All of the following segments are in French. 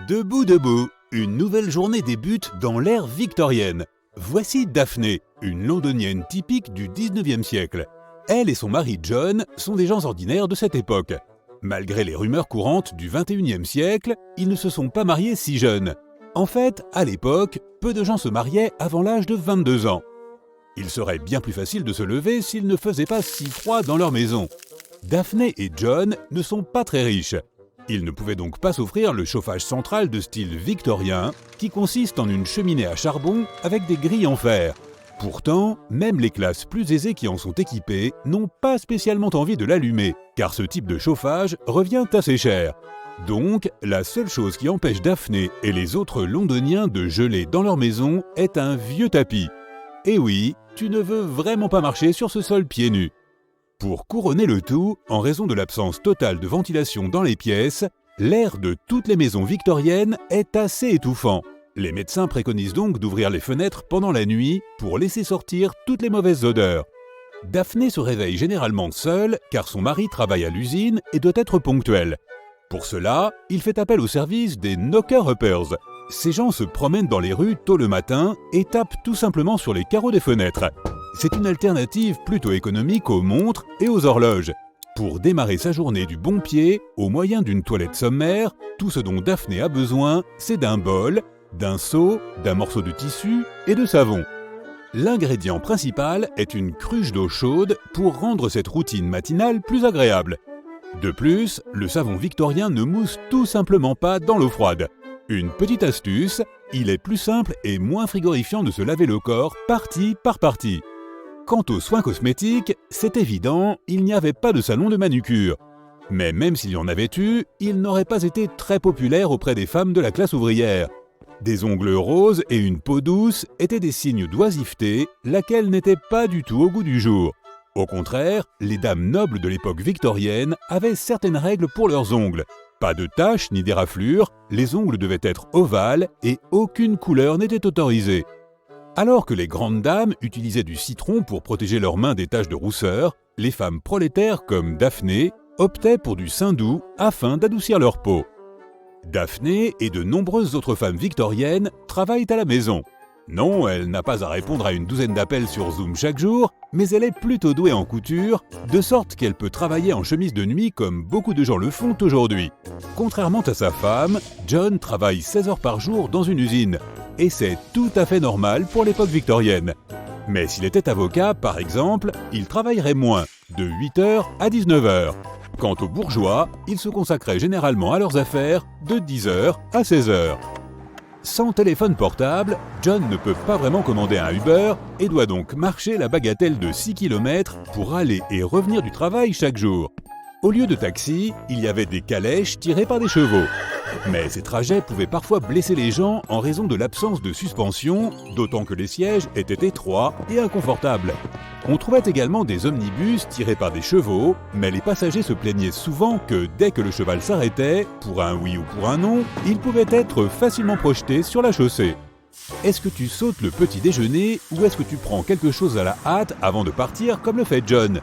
Debout, debout, une nouvelle journée débute dans l'ère victorienne. Voici Daphné, une londonienne typique du 19e siècle. Elle et son mari John sont des gens ordinaires de cette époque. Malgré les rumeurs courantes du 21e siècle, ils ne se sont pas mariés si jeunes. En fait, à l'époque, peu de gens se mariaient avant l'âge de 22 ans. Il serait bien plus facile de se lever s'il ne faisait pas si froid dans leur maison. Daphné et John ne sont pas très riches. Ils ne pouvaient donc pas s'offrir le chauffage central de style victorien, qui consiste en une cheminée à charbon avec des grilles en fer. Pourtant, même les classes plus aisées qui en sont équipées n'ont pas spécialement envie de l'allumer, car ce type de chauffage revient assez cher. Donc, la seule chose qui empêche Daphné et les autres londoniens de geler dans leur maison est un vieux tapis. Et oui, tu ne veux vraiment pas marcher sur ce sol pieds nus. Pour couronner le tout, en raison de l'absence totale de ventilation dans les pièces, l'air de toutes les maisons victoriennes est assez étouffant. Les médecins préconisent donc d'ouvrir les fenêtres pendant la nuit pour laisser sortir toutes les mauvaises odeurs. Daphné se réveille généralement seule car son mari travaille à l'usine et doit être ponctuel. Pour cela, il fait appel au service des knocker-uppers. Ces gens se promènent dans les rues tôt le matin et tapent tout simplement sur les carreaux des fenêtres. C'est une alternative plutôt économique aux montres et aux horloges. Pour démarrer sa journée du bon pied, au moyen d'une toilette sommaire, tout ce dont Daphné a besoin, c'est d'un bol, d'un seau, d'un morceau de tissu et de savon. L'ingrédient principal est une cruche d'eau chaude pour rendre cette routine matinale plus agréable. De plus, le savon victorien ne mousse tout simplement pas dans l'eau froide. Une petite astuce, il est plus simple et moins frigorifiant de se laver le corps partie par partie. Quant aux soins cosmétiques, c'est évident, il n'y avait pas de salon de manucure. Mais même s'il y en avait eu, il n'aurait pas été très populaire auprès des femmes de la classe ouvrière. Des ongles roses et une peau douce étaient des signes d'oisiveté, laquelle n'était pas du tout au goût du jour. Au contraire, les dames nobles de l'époque victorienne avaient certaines règles pour leurs ongles. Pas de taches ni d'éraflures, les ongles devaient être ovales et aucune couleur n'était autorisée. Alors que les grandes dames utilisaient du citron pour protéger leurs mains des taches de rousseur, les femmes prolétaires comme Daphné optaient pour du saindoux afin d'adoucir leur peau. Daphné et de nombreuses autres femmes victoriennes travaillent à la maison. Non, elle n'a pas à répondre à une douzaine d'appels sur Zoom chaque jour, mais elle est plutôt douée en couture, de sorte qu'elle peut travailler en chemise de nuit comme beaucoup de gens le font aujourd'hui. Contrairement à sa femme, John travaille 16 heures par jour dans une usine, et c'est tout à fait normal pour l'époque victorienne. Mais s'il était avocat, par exemple, il travaillerait moins, de 8 heures à 19 heures. Quant aux bourgeois, ils se consacraient généralement à leurs affaires de 10 heures à 16 heures. Sans téléphone portable, John ne peut pas vraiment commander un Uber et doit donc marcher la bagatelle de 6 km pour aller et revenir du travail chaque jour. Au lieu de taxi, il y avait des calèches tirées par des chevaux. Mais ces trajets pouvaient parfois blesser les gens en raison de l'absence de suspension, d'autant que les sièges étaient étroits et inconfortables. On trouvait également des omnibus tirés par des chevaux, mais les passagers se plaignaient souvent que dès que le cheval s'arrêtait, pour un oui ou pour un non, il pouvait être facilement projeté sur la chaussée. Est-ce que tu sautes le petit déjeuner ou est-ce que tu prends quelque chose à la hâte avant de partir comme le fait John ?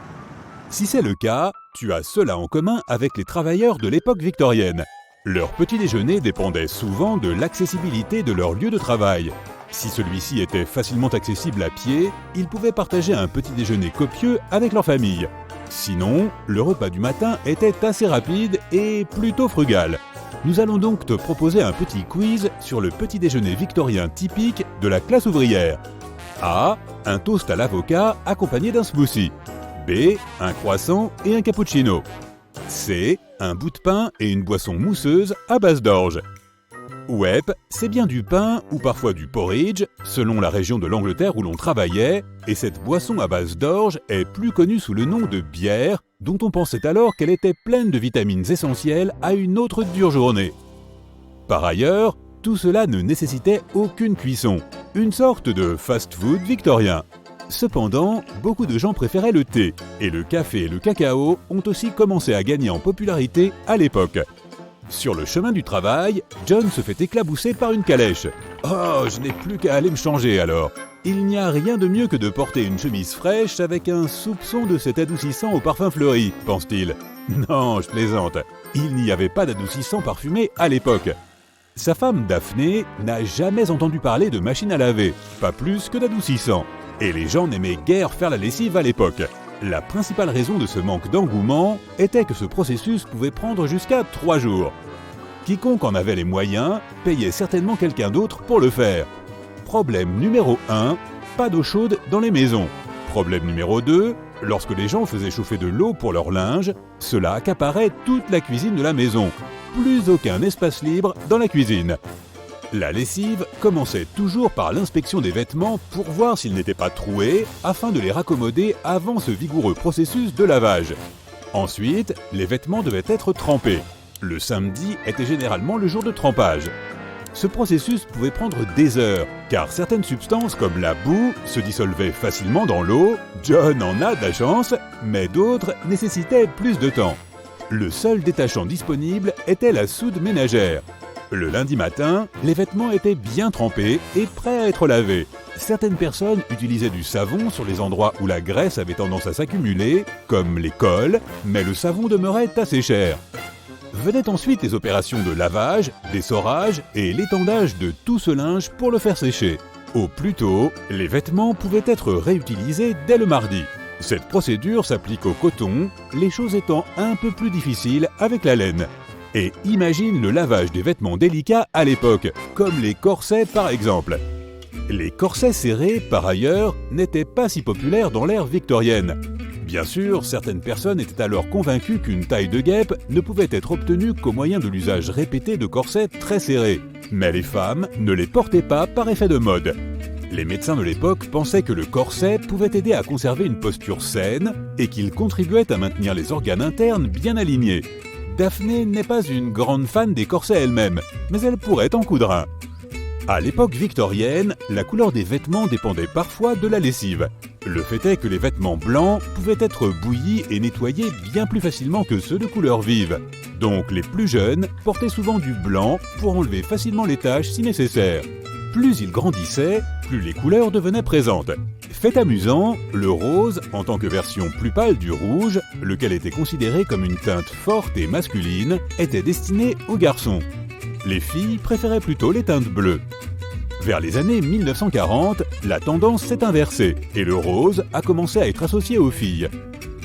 Si c'est le cas, tu as cela en commun avec les travailleurs de l'époque victorienne. Leur petit déjeuner dépendait souvent de l'accessibilité de leur lieu de travail. Si celui-ci était facilement accessible à pied, ils pouvaient partager un petit déjeuner copieux avec leur famille. Sinon, le repas du matin était assez rapide et plutôt frugal. Nous allons donc te proposer un petit quiz sur le petit déjeuner victorien typique de la classe ouvrière. A. Un toast à l'avocat accompagné d'un smoothie. B. Un croissant et un cappuccino. C. Un bout de pain et une boisson mousseuse à base d'orge. Wep, c'est bien du pain ou parfois du porridge, selon la région de l'Angleterre où l'on travaillait, et cette boisson à base d'orge est plus connue sous le nom de bière, dont on pensait alors qu'elle était pleine de vitamines essentielles à une autre dure journée. Par ailleurs, tout cela ne nécessitait aucune cuisson, une sorte de fast-food victorien. Cependant, beaucoup de gens préféraient le thé, et le café et le cacao ont aussi commencé à gagner en popularité à l'époque. Sur le chemin du travail, John se fait éclabousser par une calèche. « Oh, je n'ai plus qu'à aller me changer alors !» Il n'y a rien de mieux que de porter une chemise fraîche avec un soupçon de cet adoucissant au parfum fleuri, pense-t-il. Non, je plaisante. Il n'y avait pas d'adoucissant parfumé à l'époque. Sa femme Daphné n'a jamais entendu parler de machine à laver, pas plus que d'adoucissant. Et les gens n'aimaient guère faire la lessive à l'époque. La principale raison de ce manque d'engouement était que ce processus pouvait prendre jusqu'à 3 jours. Quiconque en avait les moyens payait certainement quelqu'un d'autre pour le faire. Problème numéro 1, pas d'eau chaude dans les maisons. Problème numéro 2, lorsque les gens faisaient chauffer de l'eau pour leur linge, cela accaparait toute la cuisine de la maison. Plus aucun espace libre dans la cuisine. La lessive commençait toujours par l'inspection des vêtements pour voir s'ils n'étaient pas troués afin de les raccommoder avant ce vigoureux processus de lavage. Ensuite, les vêtements devaient être trempés. Le samedi était généralement le jour de trempage. Ce processus pouvait prendre des heures, car certaines substances comme la boue se dissolvaient facilement dans l'eau, John en a de la chance, mais d'autres nécessitaient plus de temps. Le seul détachant disponible était la soude ménagère. Le lundi matin, les vêtements étaient bien trempés et prêts à être lavés. Certaines personnes utilisaient du savon sur les endroits où la graisse avait tendance à s'accumuler, comme les cols, mais le savon demeurait assez cher. Venaient ensuite les opérations de lavage, d'essorage et l'étendage de tout ce linge pour le faire sécher. Au plus tôt, les vêtements pouvaient être réutilisés dès le mardi. Cette procédure s'applique au coton, les choses étant un peu plus difficiles avec la laine. Et imagine le lavage des vêtements délicats à l'époque, comme les corsets par exemple. Les corsets serrés, par ailleurs, n'étaient pas si populaires dans l'ère victorienne. Bien sûr, certaines personnes étaient alors convaincues qu'une taille de guêpe ne pouvait être obtenue qu'au moyen de l'usage répété de corsets très serrés. Mais les femmes ne les portaient pas par effet de mode. Les médecins de l'époque pensaient que le corset pouvait aider à conserver une posture saine et qu'il contribuait à maintenir les organes internes bien alignés. Daphné n'est pas une grande fan des corsets elle-même, mais elle pourrait en coudre un. À l'époque victorienne, la couleur des vêtements dépendait parfois de la lessive. Le fait est que les vêtements blancs pouvaient être bouillis et nettoyés bien plus facilement que ceux de couleur vive. Donc les plus jeunes portaient souvent du blanc pour enlever facilement les taches si nécessaire. Plus ils grandissaient, plus les couleurs devenaient présentes. Fait amusant, le rose, en tant que version plus pâle du rouge, lequel était considéré comme une teinte forte et masculine, était destiné aux garçons. Les filles préféraient plutôt les teintes bleues. Vers les années 1940, la tendance s'est inversée et le rose a commencé à être associé aux filles.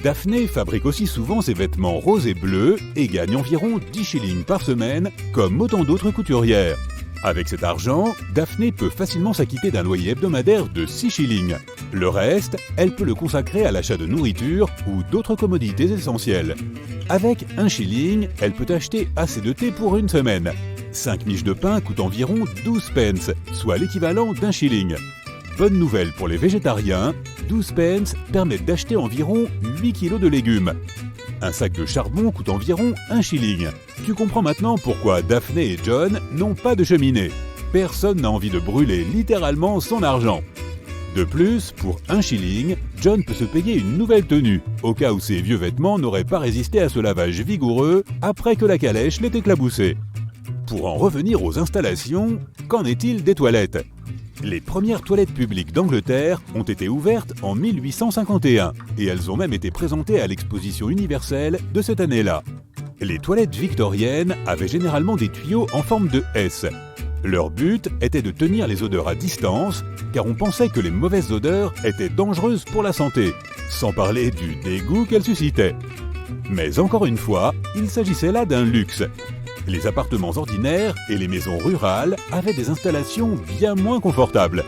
Daphné fabrique aussi souvent ses vêtements roses et bleus et gagne environ 10 shillings par semaine, comme autant d'autres couturières. Avec cet argent, Daphné peut facilement s'acquitter d'un loyer hebdomadaire de 6 shillings. Le reste, elle peut le consacrer à l'achat de nourriture ou d'autres commodités essentielles. Avec 1 shilling, elle peut acheter assez de thé pour une semaine. 5 miches de pain coûtent environ 12 pence, soit l'équivalent d'1 shilling. Bonne nouvelle pour les végétariens, 12 pence permettent d'acheter environ 8 kg de légumes. Un sac de charbon coûte environ 1 shilling. Tu comprends maintenant pourquoi Daphné et John n'ont pas de cheminée. Personne n'a envie de brûler littéralement son argent. De plus, pour 1 shilling, John peut se payer une nouvelle tenue, au cas où ses vieux vêtements n'auraient pas résisté à ce lavage vigoureux après que la calèche l'ait éclaboussé. Pour en revenir aux installations, qu'en est-il des toilettes ? Les premières toilettes publiques d'Angleterre ont été ouvertes en 1851 et elles ont même été présentées à l'exposition universelle de cette année-là. Les toilettes victoriennes avaient généralement des tuyaux en forme de S. Leur but était de tenir les odeurs à distance, car on pensait que les mauvaises odeurs étaient dangereuses pour la santé, sans parler du dégoût qu'elles suscitaient. Mais encore une fois, il s'agissait là d'un luxe. Les appartements ordinaires et les maisons rurales avaient des installations bien moins confortables.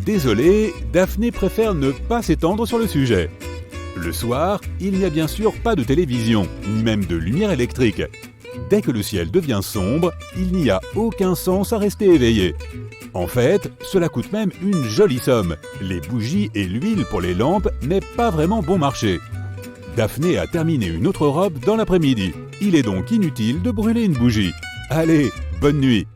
Désolé, Daphné préfère ne pas s'étendre sur le sujet. Le soir, il n'y a bien sûr pas de télévision, ni même de lumière électrique. Dès que le ciel devient sombre, il n'y a aucun sens à rester éveillé. En fait, cela coûte même une jolie somme. Les bougies et l'huile pour les lampes n'est pas vraiment bon marché. Daphné a terminé une autre robe dans l'après-midi. Il est donc inutile de brûler une bougie. Allez, bonne nuit!